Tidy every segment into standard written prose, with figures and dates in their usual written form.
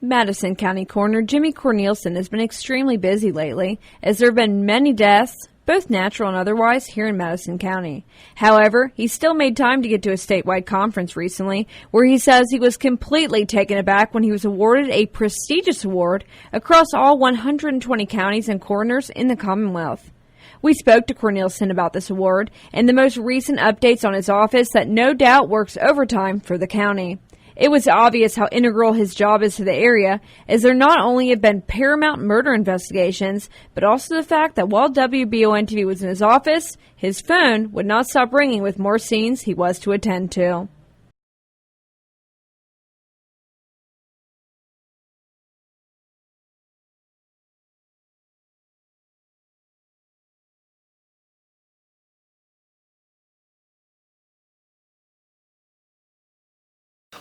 Madison County Coroner Jimmy Cornelison has been extremely busy lately, as there have been many deaths, both natural and otherwise, here in Madison County. However, he still made time to get to a statewide conference recently, where he says he was completely taken aback when he was awarded a prestigious award across all 120 counties and coroners in the Commonwealth. We spoke to Cornelison about this award and the most recent updates on his office that no doubt works overtime for the county. It was obvious how integral his job is to the area, as there not only have been paramount murder investigations, but also the fact that while WBON-TV was in his office, his phone would not stop ringing with more scenes he was to attend to.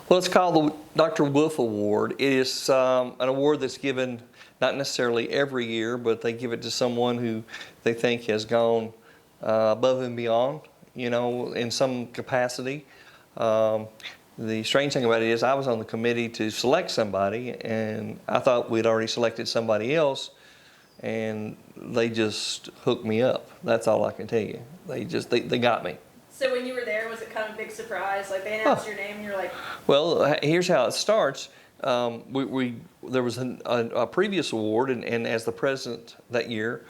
Well, it's called the Dr. Wolf Award. It is an award that's given not necessarily every year, but they give it to someone who they think has gone above and beyond, you know, in some capacity. The strange thing about it is I was on the committee to select somebody, and I thought we'd already selected somebody else, and they just hooked me up. That's all I can tell you. They got me. So when you were there, was it kind of a big surprise? Like they announced your name and you're like... Well, here's how it starts. There was a previous award, and as the president that year,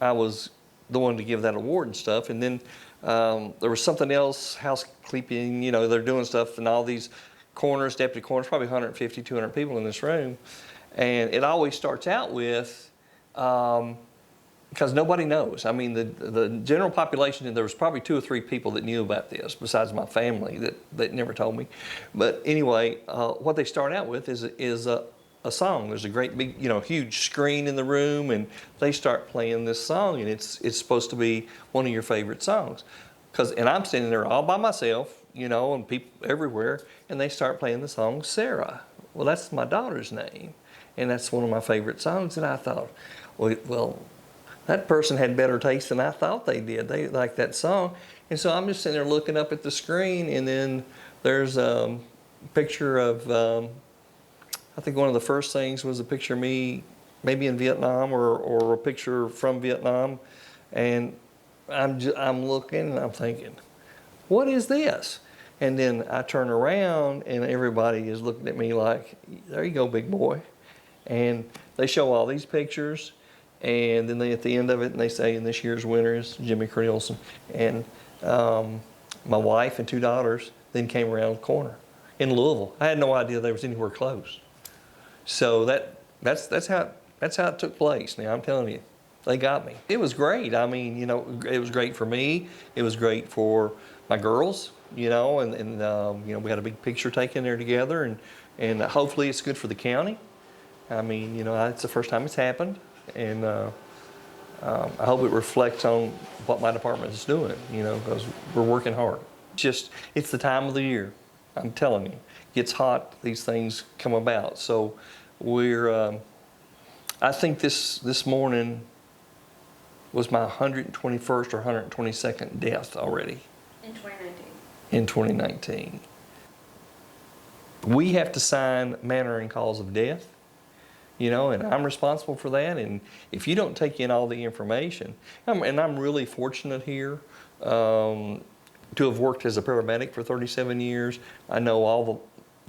I was the one to give that award and stuff. And then there was something else, housekeeping, you know, they're doing stuff, and all these coroners, deputy coroners, probably 150, 200 people in this room. And it always starts out with... because nobody knows. I mean, the general population, and there was probably 2 or 3 people that knew about this besides my family that never told me. But anyway, what they start out with is a song. There's a great big, you know, huge screen in the room, and they start playing this song, and it's supposed to be one of your favorite songs. And I'm standing there all by myself, you know, and people everywhere, and they start playing the song Sarah. Well, that's my daughter's name, and that's one of my favorite songs. And I thought, well, that person had better taste than I thought they did. They liked that song. And so I'm just sitting there looking up at the screen, and then there's a picture of, I think one of the first things was a picture of me maybe in Vietnam or a picture from Vietnam. And I'm looking and I'm thinking, what is this? And then I turn around and everybody is looking at me like, there you go, big boy. And they show all these pictures. And then at the end of it, and they say, and this year's winner is Jimmy Cornelison. And my wife and 2 daughters then came around the corner in Louisville. I had no idea they was anywhere close. So that's how it took place. Now I'm telling you, they got me. It was great. I mean, you know, it was great for me. It was great for my girls, you know, and you know, we had a big picture taken there together, and hopefully it's good for the county. I mean, you know, it's the first time it's happened. And I hope it reflects on what my department is doing, you know, because we're working hard. It's the time of the year. I'm telling you, it gets hot, these things come about. So I think this morning was my 121st or 122nd death already. In 2019. In 2019. We have to sign manner and cause of death. You know, and I'm responsible for that. And if you don't take in all the information, and I'm really fortunate here to have worked as a paramedic for 37 years. I know all the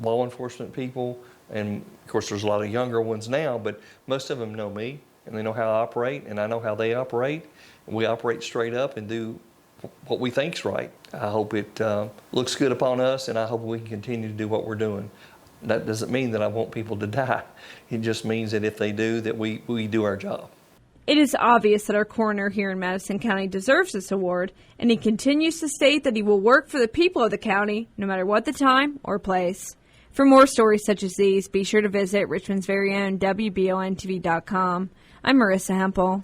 law enforcement people, and of course there's a lot of younger ones now, but most of them know me, and they know how I operate, and I know how they operate. And we operate straight up and do what we think's right. I hope it looks good upon us, and I hope we can continue to do what we're doing. That doesn't mean that I want people to die. It just means that if they do, that we do our job. It is obvious that our coroner here in Madison County deserves this award, and he continues to state that he will work for the people of the county, no matter what the time or place. For more stories such as these, be sure to visit Richmond's very own WBONTV.com. I'm Marissa Hempel.